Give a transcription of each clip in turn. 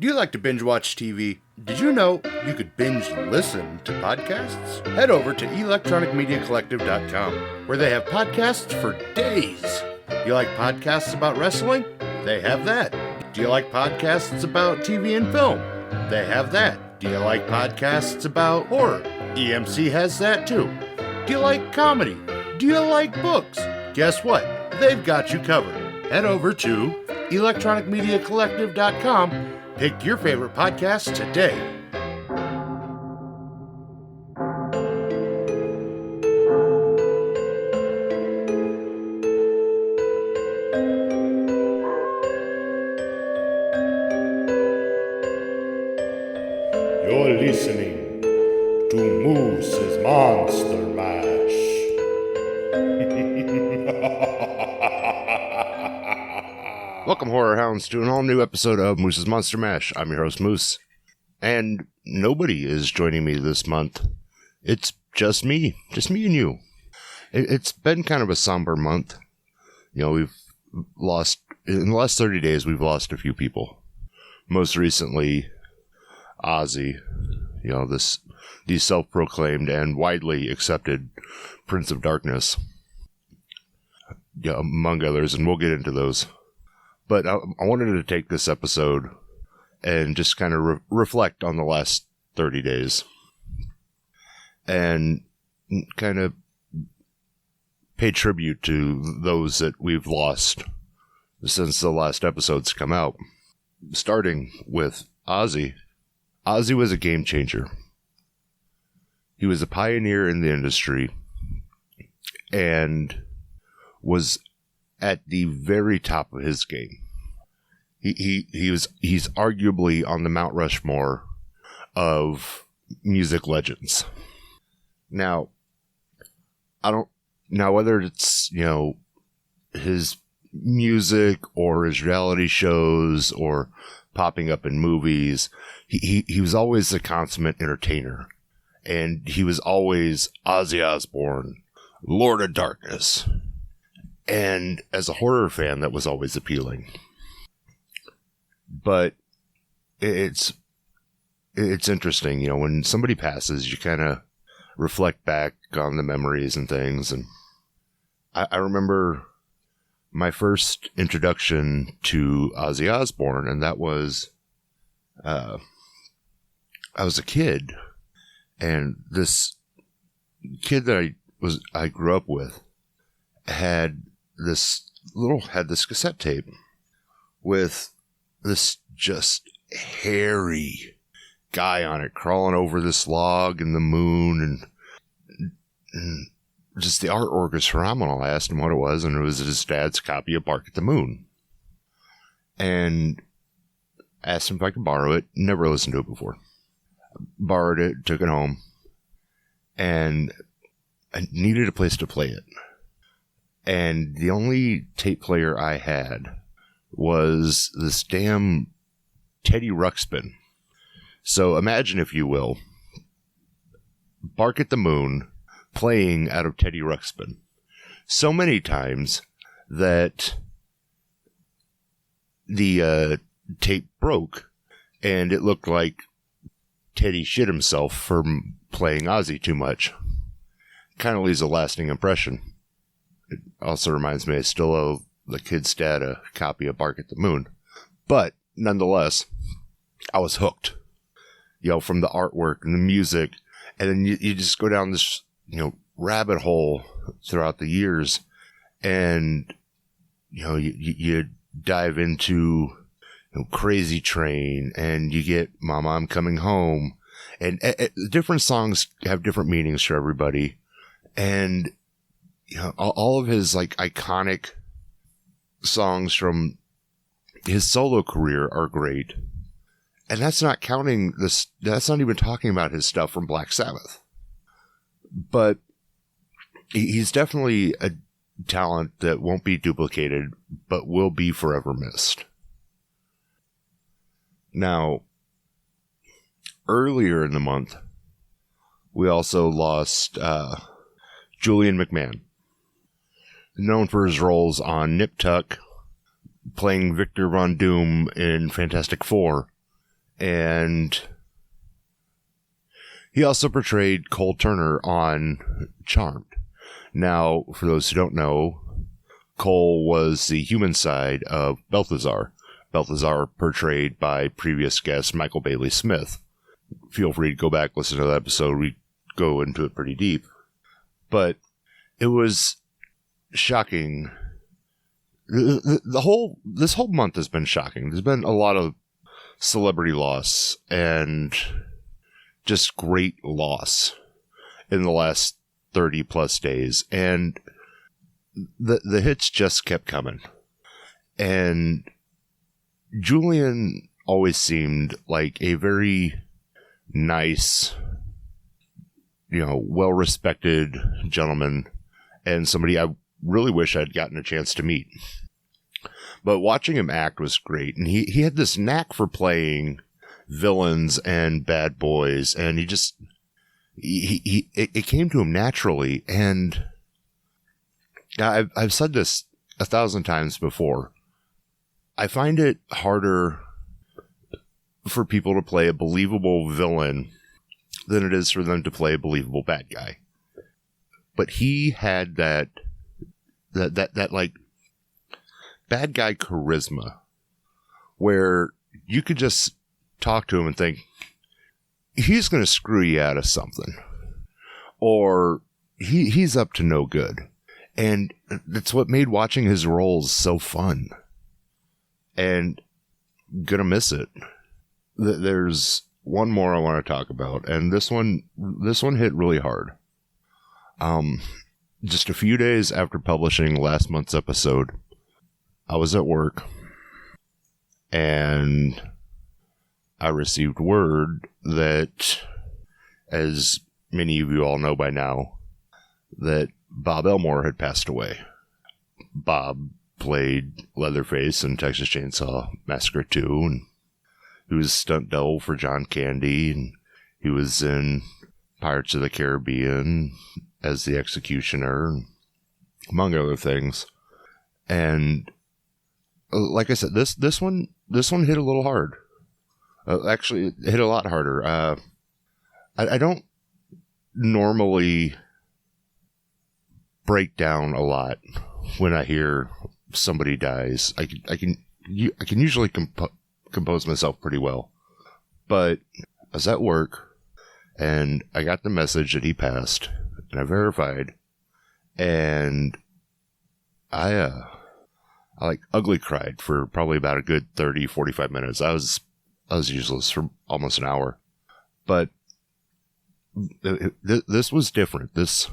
Do you like to binge watch TV? Did you know you could binge listen to podcasts? Head over to electronicmediacollective.com, where they have podcasts for days. You like podcasts about wrestling? They have that. Do you like podcasts about TV and film? They have that. Do you like podcasts about horror? EMC has that too. Do you like comedy? Do you like books? Guess what? They've got you covered. Head over to electronicmediacollective.com. Pick your favorite podcast today. You're listening to Moose's Monster Mash. Welcome, Horror Hounds, to an all-new episode of Moose's Monster Mash. I'm your host, Moose. And nobody is joining me this month. It's just me and you. It's been kind of a somber month. You know, we've lost, in the last 30 days, we've lost a few people. Most recently, Ozzy, you know, the self-proclaimed and widely accepted Prince of Darkness, yeah, among others, and we'll get into those. But I wanted to take this episode and just kind of reflect on the last 30 days and kind of pay tribute to those that we've lost since the last episodes come out. Starting with Ozzy. Ozzy was a game changer. He was a pioneer in the industry and was at the very top of his game. He's arguably on the Mount Rushmore of music legends. Now, whether it's, you know, his music or his reality shows or popping up in movies, he was always a consummate entertainer. And he was always Ozzy Osbourne, Lord of Darkness. And as a horror fan, that was always appealing. But it's interesting, you know, when somebody passes, you kind of reflect back on the memories and things. And I remember my first introduction to Ozzy Osbourne, and that was, I was a kid, and this kid that I grew up with had this cassette tape with this just hairy guy on it crawling over this log in the moon, and just the artwork is phenomenal. I asked him what it was, and it was his dad's copy of Bark at the Moon. And asked him if I could borrow it. Never listened to it before. Borrowed it, took it home, and I needed a place to play it. And the only tape player I had was this damn Teddy Ruxpin. So imagine, if you will, Bark at the Moon playing out of Teddy Ruxpin so many times that the tape broke, and it looked like Teddy shit himself from playing Ozzy too much. Kind of leaves a lasting impression. It also reminds me I still owe the kid's dad a copy of Bark at the Moon. But nonetheless, I was hooked, you know, from the artwork and the music. And then you just go down this, you know, rabbit hole throughout the years. And, you know, you dive into, you know, Crazy Train, and you get Mama, I'm Coming Home. And different songs have different meanings for everybody. And, you know, all of his, like, iconic songs from his solo career are great. And that's not counting this, that's not even talking about his stuff from Black Sabbath. But he's definitely a talent that won't be duplicated, but will be forever missed. Now, earlier in the month, we also lost Julian McMahon, known for his roles on Nip Tuck, playing Victor Von Doom in Fantastic Four, And he also portrayed Cole Turner on Charmed. Now, for those who don't know, Cole was the human side of Balthazar. Balthazar portrayed by previous guest Michael Bailey Smith. Feel free to go back, listen to that episode. We go into it pretty deep. But it was shocking. This whole month has been shocking. There's been a lot of celebrity loss and just great loss in the last 30 plus days. And the hits just kept coming. And Julian always seemed like a very nice, well-respected gentleman, and somebody I really wish I'd gotten a chance to meet. But watching him act was great, and he had this knack for playing villains and bad boys, and it came to him naturally. And I've said this 1,000 times before. I find it harder for people to play a believable villain than it is for them to play a believable bad guy. But he had that like bad guy charisma where you could just talk to him and think he's going to screw you out of something, or he's up to no good. And that's what made watching his roles so fun. And gonna miss it. There's one more I want to talk about, and this one hit really hard. Just a few days after publishing last month's episode, I was at work, and I received word that, as many of you all know by now, that Bob Elmore had passed away. Bob played Leatherface in Texas Chainsaw Massacre 2, and he was stunt double for John Candy, and he was in Pirates of the Caribbean as the Executioner, among other things. And like I said, this one hit a little hard. Actually, it hit a lot harder. I don't normally break down a lot when I hear somebody dies. I can usually compose myself pretty well, but I was at work and I got the message that he passed, and I verified, and I like ugly cried for probably about a good 30-45 minutes. I was useless for almost an hour, but this was different. This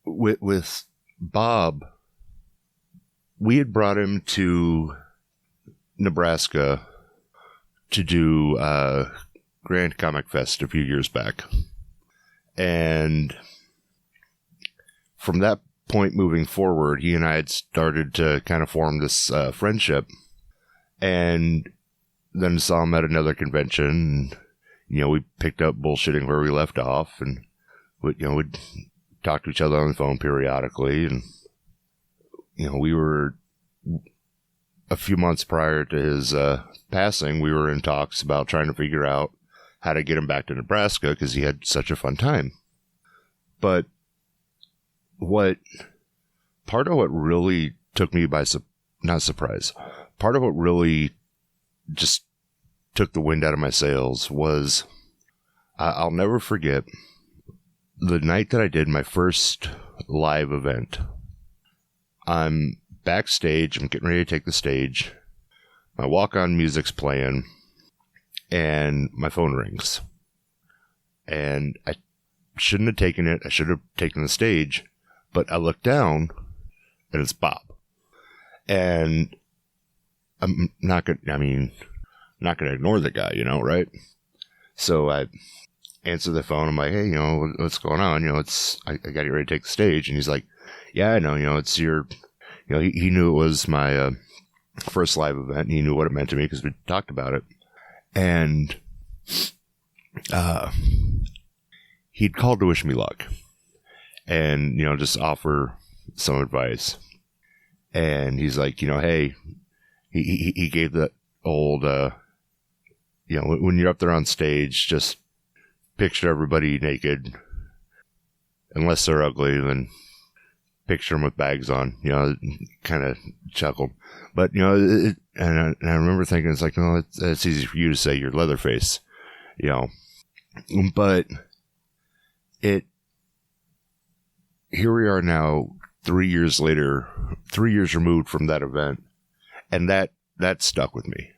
with Bob, we had brought him to Nebraska to do Grand Comic Fest a few years back. And from that point moving forward, he and I had started to kind of form this friendship. And then saw him at another convention. And, we picked up bullshitting where we left off, and we'd talk to each other on the phone periodically. And we were, a few months prior to his passing, we were in talks about trying to figure out how to get him back to Nebraska because he had such a fun time. But part of what really took me by not surprise, part of what really just took the wind out of my sails was, I'll never forget the night that I did my first live event. I'm backstage, I'm getting ready to take the stage. My walk-on music's playing, and my phone rings. And I shouldn't have taken it. I should have taken the stage, but I look down, and it's Bob. And I'm not going to ignore the guy, right? So I answer the phone. I'm like, hey, what's going on? I got to get ready to take the stage. And he's like, yeah, I know, it's your, he knew it was my first live event. And he knew what it meant to me because we talked about it. And he'd called to wish me luck and, just offer some advice. And he's like, hey, he gave that old when you're up there on stage, just picture everybody naked. Unless they're ugly, then picture them with bags on. Kind of chuckled. But, and I remember thinking, it's like, no, it's easy for you to say, you're Leatherface. But here we are now, 3 years later, 3 years removed from that event. And that stuck with me.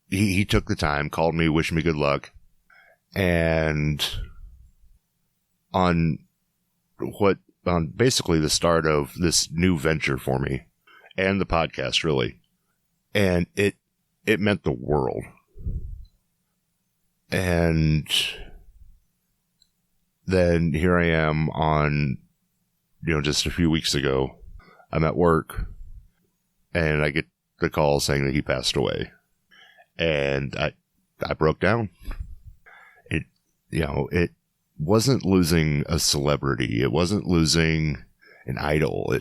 He took the time, called me, wished me good luck. And on basically the start of this new venture for me and the podcast, really. And it meant the world. And then here I am on, just a few weeks ago, I'm at work and I get the call saying that he passed away. And I broke down. It wasn't losing a celebrity. It wasn't losing an idol.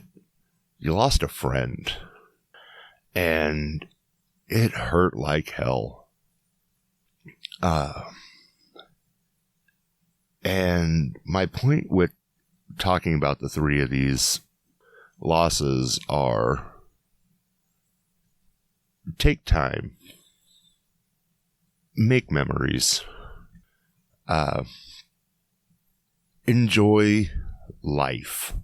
You lost a friend. And it hurt like hell. And my point with talking about the three of these losses are, take time. Make memories. Enjoy life.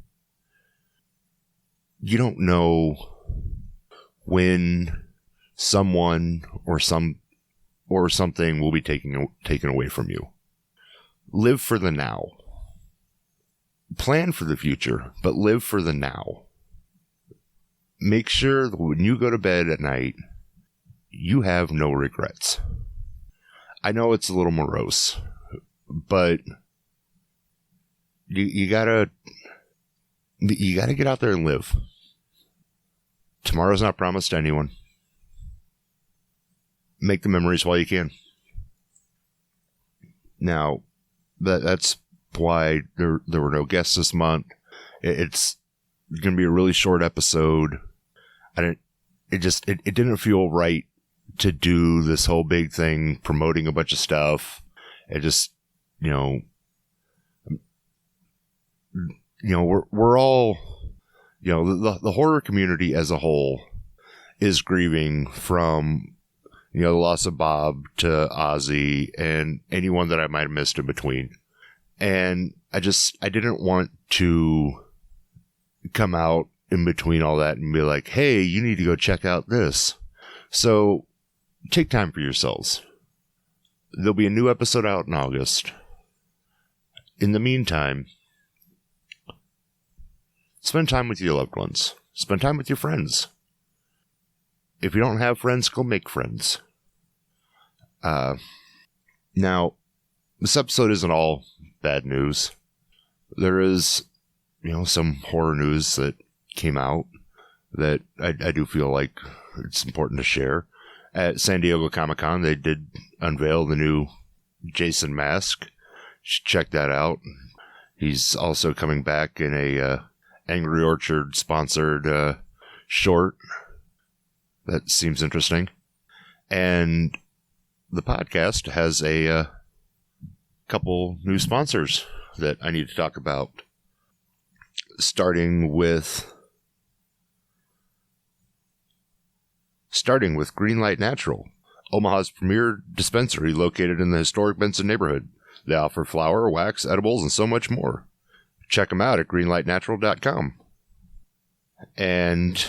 You don't know when someone or something will be taken away from you. Live for the now. Plan for the future, but live for the now. Make sure that when you go to bed at night, you have no regrets. I know it's a little morose, but you gotta get out there and live. Tomorrow's not promised to anyone. Make the memories while you can. Now, that's why there were no guests this month. It's going to be a really short episode. It didn't feel right to do this whole big thing, promoting a bunch of stuff. It just, we're all, the horror community as a whole is grieving from, the loss of Bob to Ozzy and anyone that I might have missed in between. And I didn't want to come out in between all that and be like, hey, you need to go check out this. So take time for yourselves. There'll be a new episode out in August. In the meantime, spend time with your loved ones. Spend time with your friends. If you don't have friends, go make friends. Now, this episode isn't all bad news. There is, some horror news that came out that I do feel like it's important to share. At San Diego Comic-Con, they did unveil the new Jason mask. You should check that out. He's also coming back in a Angry Orchard sponsored short. That seems interesting. And the podcast has a couple new sponsors that I need to talk about. Starting with Greenlight Natural, Omaha's premier dispensary located in the historic Benson neighborhood. They offer flower, wax, edibles, and so much more. Check them out at greenlightnatural.com. And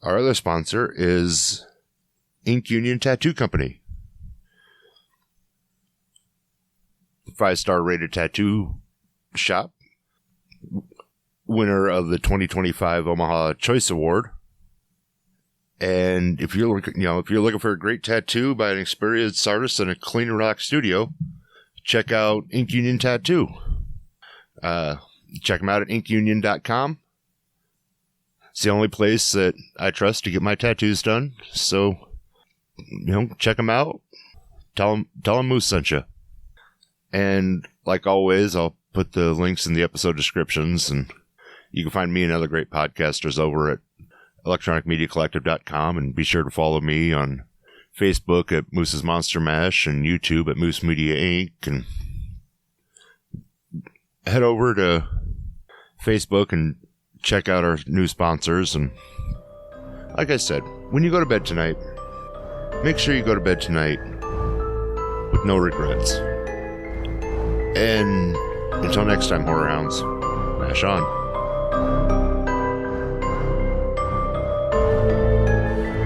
our other sponsor is Ink Union Tattoo Company. 5-star rated tattoo shop. Winner of the 2025 Omaha Choice Award. And if you're looking for a great tattoo by an experienced artist in a clean and relaxed studio, check out Ink Union Tattoo. Check them out at inkunion.com. It's the only place that I trust to get my tattoos done. So, check them out. Tell them Moose sent you. And like always, I'll put the links in the episode descriptions, and you can find me and other great podcasters over at electronicmediacollective.com, and be sure to follow me on Facebook at Moose's Monster Mash and YouTube at Moose Media Inc. And head over to Facebook and check out our new sponsors. And like I said, when you go to bed tonight, make sure you go to bed tonight with no regrets. And until next time, Horror Hounds, mash on.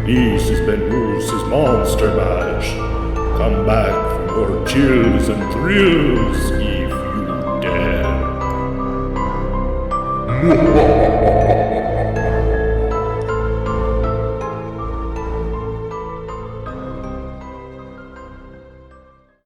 This has been Moose's Monster Mash. Come back for more chills and thrills if you dare.